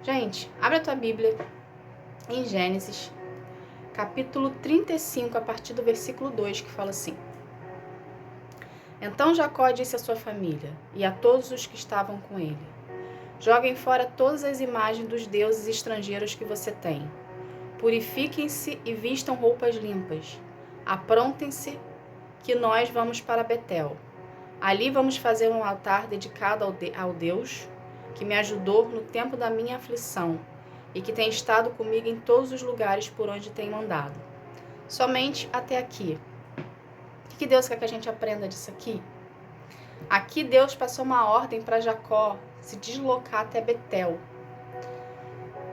Gente, abre a tua Bíblia em Gênesis, capítulo 35, a partir do versículo 2, que fala assim: Então Jacó disse à sua família e a todos os que estavam com ele: Joguem fora todas as imagens dos deuses estrangeiros que você tem. Purifiquem-se e vistam roupas limpas. Aprontem-se, que nós vamos para Betel. Ali vamos fazer um altar dedicado ao Deus que me ajudou no tempo da minha aflição e que tem estado comigo em todos os lugares por onde tenho andado. Somente até aqui. O que Deus quer que a gente aprenda disso aqui? Aqui Deus passou uma ordem para Jacó se deslocar até Betel,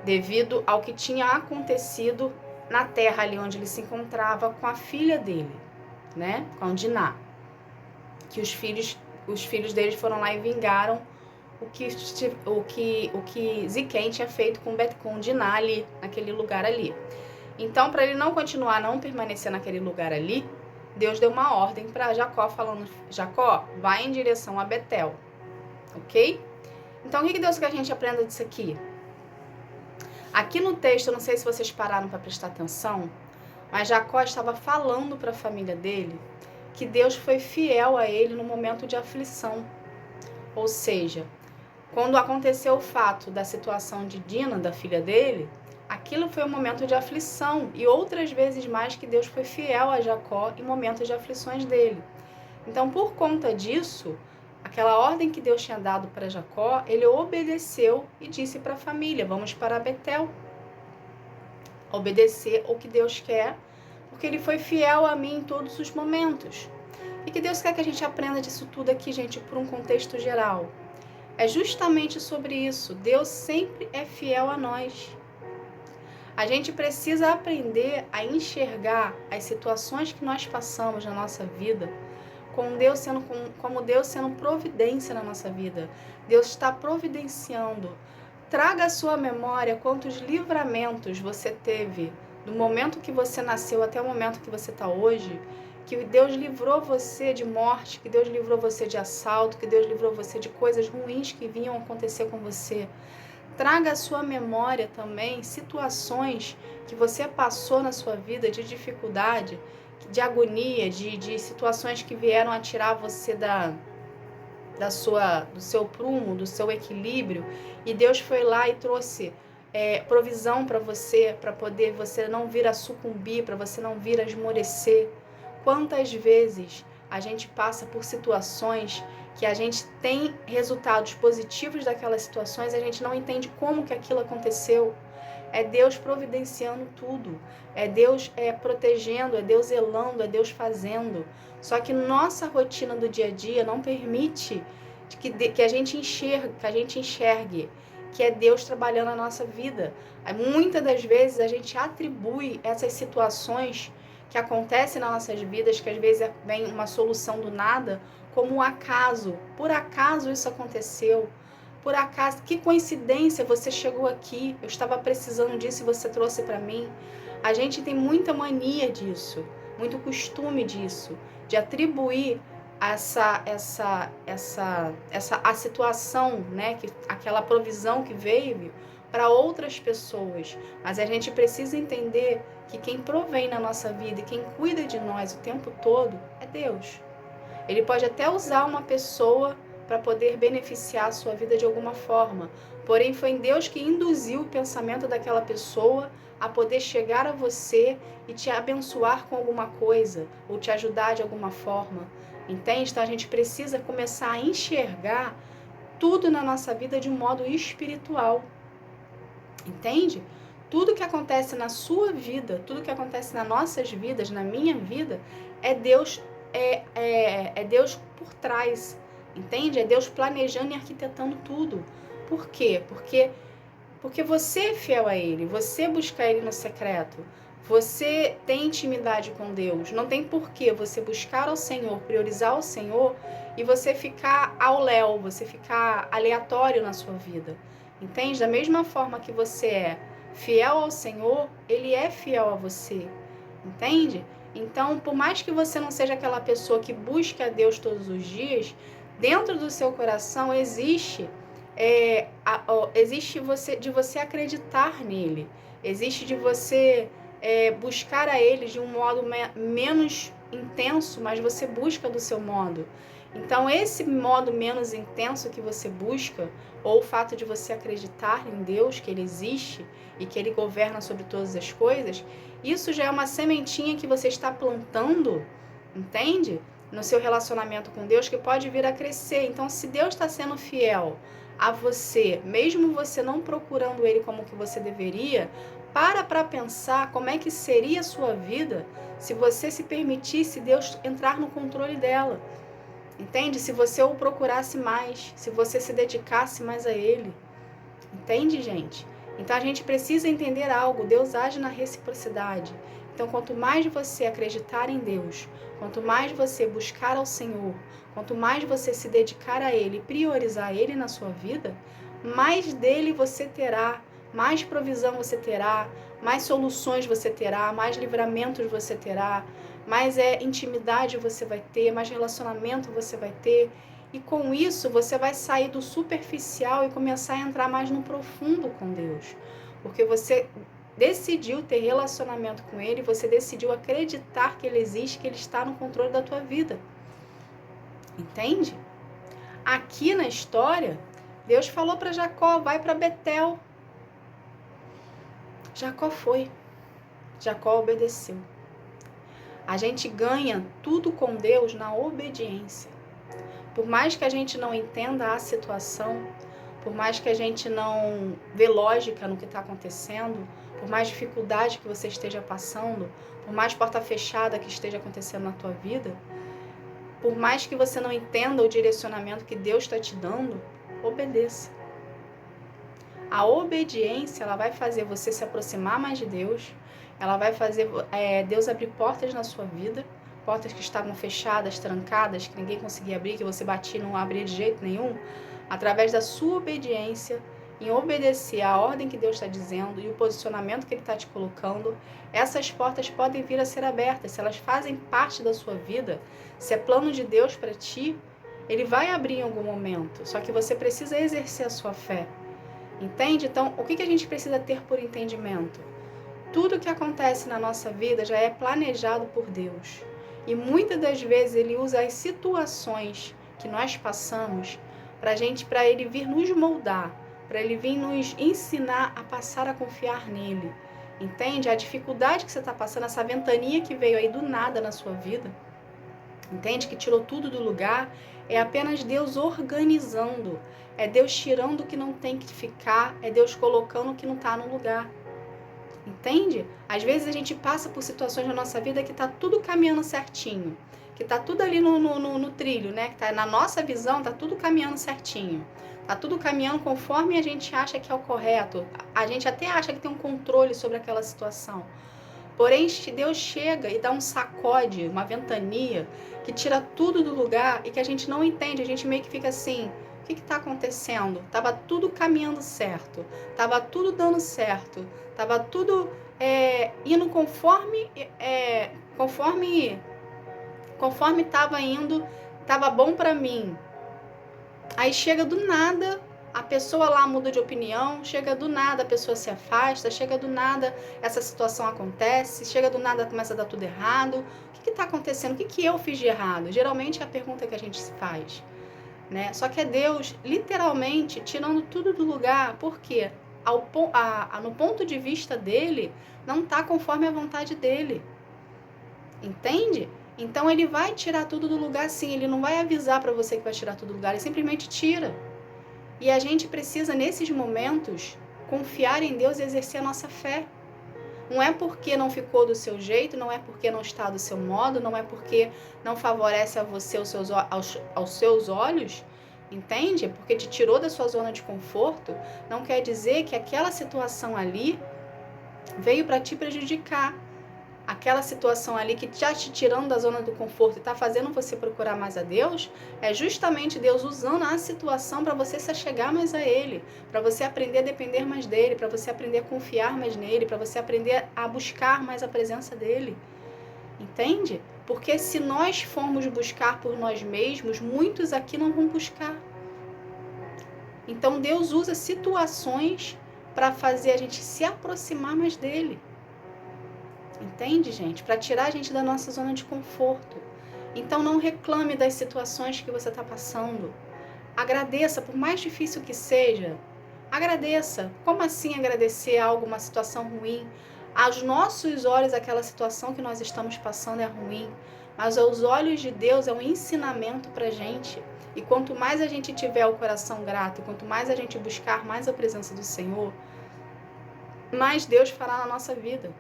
devido ao que tinha acontecido na terra ali onde ele se encontrava com a filha dele, né? Com Diná. Que os filhos deles foram lá e vingaram o que Ziquém tinha feito com Diná ali, naquele lugar ali. Então, para ele não continuar, não permanecer naquele lugar ali, Deus deu uma ordem para Jacó, falando: Jacó, vai em direção a Betel, ok? Então, o que Deus quer que a gente aprenda disso aqui? Aqui no texto, eu não sei se vocês pararam para prestar atenção, mas Jacó estava falando para a família dele que Deus foi fiel a ele no momento de aflição. Ou seja, quando aconteceu o fato da situação de Dina, da filha dele, aquilo foi um momento de aflição, e outras vezes mais que Deus foi fiel a Jacó em momentos de aflições dele. Então, por conta disso, aquela ordem que Deus tinha dado para Jacó, ele obedeceu e disse para a família: vamos para Betel. Obedecer o que Deus quer, porque ele foi fiel a mim em todos os momentos. E que Deus quer que a gente aprenda disso tudo aqui, gente, por um contexto geral. É justamente sobre isso. Deus sempre é fiel a nós. A gente precisa aprender a enxergar as situações que nós passamos na nossa vida como Deus sendo providência na nossa vida. Deus está providenciando. Traga à sua memória quantos livramentos você teve do momento que você nasceu até o momento que você está hoje, que Deus livrou você de morte, que Deus livrou você de assalto, que Deus livrou você de coisas ruins que vinham acontecer com você. Traga à sua memória também situações que você passou na sua vida de dificuldade, de agonia, de situações que vieram a tirar você do seu prumo, do seu equilíbrio, e Deus foi lá e trouxe provisão para poder você não vir a sucumbir, para você não vir a esmorecer. Quantas vezes a gente passa por situações que a gente tem resultados positivos daquelas situações, a gente não entende como que aquilo aconteceu. É Deus providenciando tudo, é Deus protegendo, é Deus zelando, é Deus fazendo. Só que nossa rotina do dia a dia não permite que a gente enxergue que é Deus trabalhando na nossa vida. Muitas das vezes a gente atribui essas situações que acontecem nas nossas vidas, que às vezes vem uma solução do nada, como um acaso. Por acaso isso aconteceu? Por acaso, que coincidência, você chegou aqui, eu estava precisando disso e você trouxe para mim. A gente tem muita mania disso, muito costume disso, de atribuir a situação, né, aquela provisão que veio para outras pessoas. Mas a gente precisa entender que quem provém na nossa vida e quem cuida de nós o tempo todo é Deus. Ele pode até usar uma pessoa para poder beneficiar a sua vida de alguma forma. Porém, foi Deus que induziu o pensamento daquela pessoa a poder chegar a você e te abençoar com alguma coisa, ou te ajudar de alguma forma. Entende? Então, a gente precisa começar a enxergar tudo na nossa vida de um modo espiritual. Entende? Tudo que acontece na sua vida, tudo que acontece nas nossas vidas, na minha vida, é Deus, é Deus por trás. Entende? É Deus planejando e arquitetando tudo. Por quê? Porque você é fiel a Ele, você busca Ele no secreto, você tem intimidade com Deus. Não tem porquê você buscar ao Senhor, priorizar o Senhor e você ficar ao léu, você ficar aleatório na sua vida. Entende? Da mesma forma que você é fiel ao Senhor, Ele é fiel a você. Entende? Então, por mais que você não seja aquela pessoa que busca a Deus todos os dias, dentro do seu coração existe existe de você acreditar nele, existe de você buscar a ele de um modo menos intenso, mas você busca do seu modo. Então, esse modo menos intenso que você busca, ou o fato de você acreditar em Deus, que Ele existe e que Ele governa sobre todas as coisas, isso já é uma sementinha que você está plantando, entende? No seu relacionamento com Deus, que pode vir a crescer. Então, se Deus está sendo fiel a você, mesmo você não procurando Ele como que você deveria, para pensar como é que seria a sua vida se você se permitisse Deus entrar no controle dela. Entende? Se você o procurasse mais, se você se dedicasse mais a Ele. Entende, gente? Então a gente precisa entender algo. Deus age na reciprocidade. Então, quanto mais você acreditar em Deus, quanto mais você buscar ao Senhor, quanto mais você se dedicar a Ele, priorizar Ele na sua vida, mais dele você terá, mais provisão você terá, mais soluções você terá, mais livramentos você terá, mais intimidade você vai ter, mais relacionamento você vai ter. E com isso você vai sair do superficial e começar a entrar mais no profundo com Deus. Porque você decidiu ter relacionamento com Ele, você decidiu acreditar que Ele existe, que Ele está no controle da tua vida. Entende? Aqui na história, Deus falou para Jacó, vai para Betel. Jacó foi. Jacó obedeceu. A gente ganha tudo com Deus na obediência. Por mais que a gente não entenda a situação, por mais que a gente não vê lógica no que está acontecendo, por mais dificuldade que você esteja passando, por mais porta fechada que esteja acontecendo na tua vida, por mais que você não entenda o direcionamento que Deus está te dando, obedeça. A obediência, ela vai fazer você se aproximar mais de Deus, ela vai fazer Deus abrir portas na sua vida, portas que estavam fechadas, trancadas, que ninguém conseguia abrir, que você batia e não abria de jeito nenhum, através da sua obediência, em obedecer à ordem que Deus está dizendo e o posicionamento que Ele está te colocando, essas portas podem vir a ser abertas. Se elas fazem parte da sua vida, se é plano de Deus para ti, Ele vai abrir em algum momento, só que você precisa exercer a sua fé. Entende? Então, o que a gente precisa ter por entendimento? Tudo que acontece na nossa vida já é planejado por Deus. E muitas das vezes Ele usa as situações que nós passamos para Ele vir nos moldar, para Ele vir nos ensinar a passar a confiar nele. Entende? A dificuldade que você está passando, essa ventania que veio aí do nada na sua vida, entende? Que tirou tudo do lugar, é apenas Deus organizando, é Deus tirando o que não tem que ficar, é Deus colocando o que não está no lugar. Entende? Às vezes a gente passa por situações na nossa vida que está tudo caminhando certinho, que está tudo ali no trilho, né? Que tá, na nossa visão está tudo caminhando certinho, está tudo caminhando conforme a gente acha que é o correto, a gente até acha que tem um controle sobre aquela situação. Porém, Deus chega e dá um sacode, uma ventania, que tira tudo do lugar e que a gente não entende, a gente meio que fica assim, o que está acontecendo? Estava tudo caminhando certo, estava tudo dando certo, estava tudo indo conforme estava indo, estava bom para mim. Aí chega do nada, a pessoa lá muda de opinião, chega do nada, a pessoa se afasta, chega do nada, essa situação acontece, chega do nada, começa a dar tudo errado. O que está acontecendo? O que eu fiz de errado? Geralmente é a pergunta que a gente se faz, né? Só que é Deus literalmente tirando tudo do lugar, porque no ponto de vista dele, não está conforme a vontade dele. Entende? Então ele vai tirar tudo do lugar sim, ele não vai avisar para você que vai tirar tudo do lugar, ele simplesmente tira. E a gente precisa, nesses momentos, confiar em Deus e exercer a nossa fé. Não é porque não ficou do seu jeito, não é porque não está do seu modo, não é porque não favorece a você aos seus olhos, entende? Porque te tirou da sua zona de conforto, não quer dizer que aquela situação ali veio para te prejudicar. Aquela situação ali que está te tirando da zona do conforto e está fazendo você procurar mais a Deus, é justamente Deus usando a situação para você se achegar mais a Ele, para você aprender a depender mais dEle, para você aprender a confiar mais nele, para você aprender a buscar mais a presença dEle. Entende? Porque se nós formos buscar por nós mesmos, muitos aqui não vão buscar. Então Deus usa situações para fazer a gente se aproximar mais dele. Entende, gente? Para tirar a gente da nossa zona de conforto. Então não reclame das situações que você está passando. Agradeça, por mais difícil que seja. Agradeça. Como assim agradecer algo, uma situação ruim? Aos nossos olhos, aquela situação que nós estamos passando é ruim, mas aos olhos de Deus é um ensinamento para a gente. E quanto mais a gente tiver o coração grato, quanto mais a gente buscar mais a presença do Senhor, mais Deus fará na nossa vida.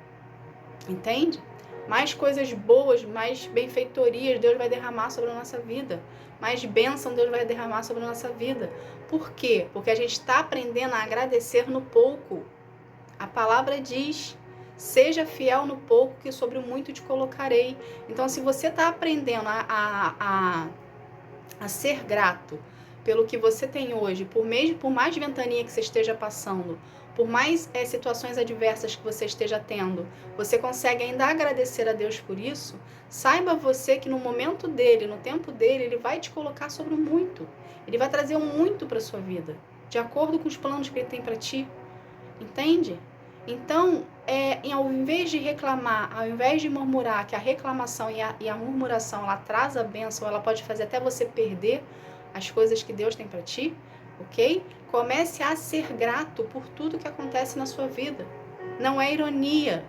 Entende? Mais coisas boas, mais benfeitorias Deus vai derramar sobre a nossa vida. Mais bênção Deus vai derramar sobre a nossa vida. Por quê? Porque a gente está aprendendo a agradecer no pouco. A palavra diz: seja fiel no pouco, que sobre o muito te colocarei. Então, se você está aprendendo a ser grato pelo que você tem hoje, por mais ventania que você esteja passando, por mais situações adversas que você esteja tendo, você consegue ainda agradecer a Deus por isso, saiba você que no momento dele, no tempo dele, ele vai te colocar sobre o muito. Ele vai trazer um muito para sua vida, de acordo com os planos que ele tem para ti. Entende? Então, ao invés de reclamar, ao invés de murmurar, que a reclamação e a murmuração, ela traz a bênção, ela pode fazer até você perder as coisas que Deus tem para ti, ok? Comece a ser grato por tudo que acontece na sua vida. Não é ironia.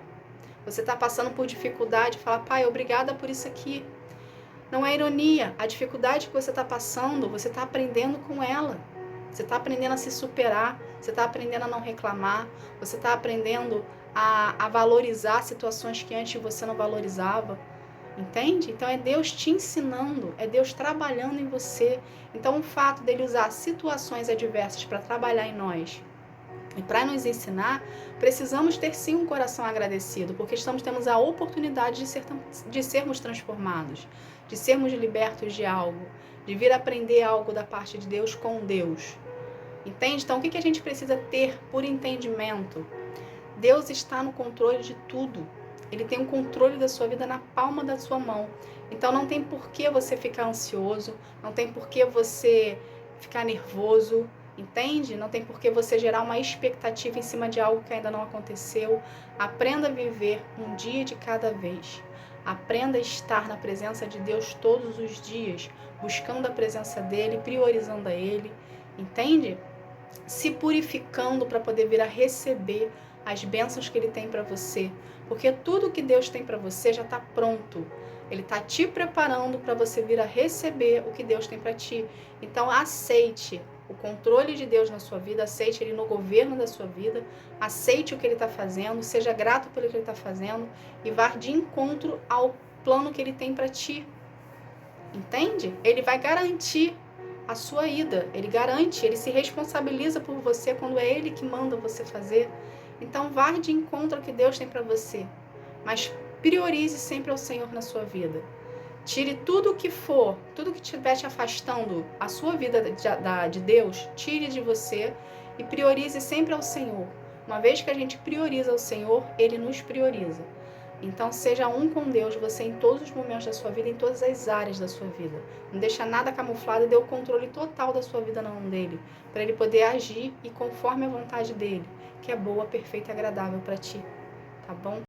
Você está passando por dificuldade, fala: pai, obrigada por isso aqui. Não é ironia. A dificuldade que você está passando, você está aprendendo com ela. Você está aprendendo a se superar, você está aprendendo a não reclamar, você está aprendendo a valorizar situações que antes você não valorizava. Entende? Então é Deus te ensinando, é Deus trabalhando em você. Então o fato dele usar situações adversas para trabalhar em nós e para nos ensinar, precisamos ter sim um coração agradecido, porque temos a oportunidade de sermos transformados, de sermos libertos de algo, de vir aprender algo da parte de Deus com Deus. Entende? Então o que a gente precisa ter por entendimento? Deus está no controle de tudo. Ele tem o controle da sua vida na palma da sua mão. Então não tem por que você ficar ansioso, não tem por que você ficar nervoso, entende? Não tem por que você gerar uma expectativa em cima de algo que ainda não aconteceu. Aprenda a viver um dia de cada vez. Aprenda a estar na presença de Deus todos os dias, buscando a presença dele, priorizando a ele, entende? Se purificando para poder vir a receber as bênçãos que ele tem para você, porque tudo que Deus tem para você já está pronto. Ele está te preparando para você vir a receber o que Deus tem para ti. Então aceite o controle de Deus na sua vida, aceite ele no governo da sua vida, aceite o que ele está fazendo, seja grato pelo que ele está fazendo e vá de encontro ao plano que ele tem para ti. Entende? Ele vai garantir a sua ida, ele garante, ele se responsabiliza por você quando é ele que manda você fazer. Então vá de encontro ao que Deus tem para você, mas priorize sempre ao Senhor na sua vida. Tire tudo que for, tudo que estiver te afastando a sua vida de Deus, tire de você e priorize sempre ao Senhor. Uma vez que a gente prioriza ao Senhor, ele nos prioriza. Então seja um com Deus, você em todos os momentos da sua vida, em todas as áreas da sua vida. Não deixa nada camuflado e dê o controle total da sua vida na mão dele, para ele poder agir e conforme a vontade dele, que é boa, perfeita e agradável para ti, tá bom?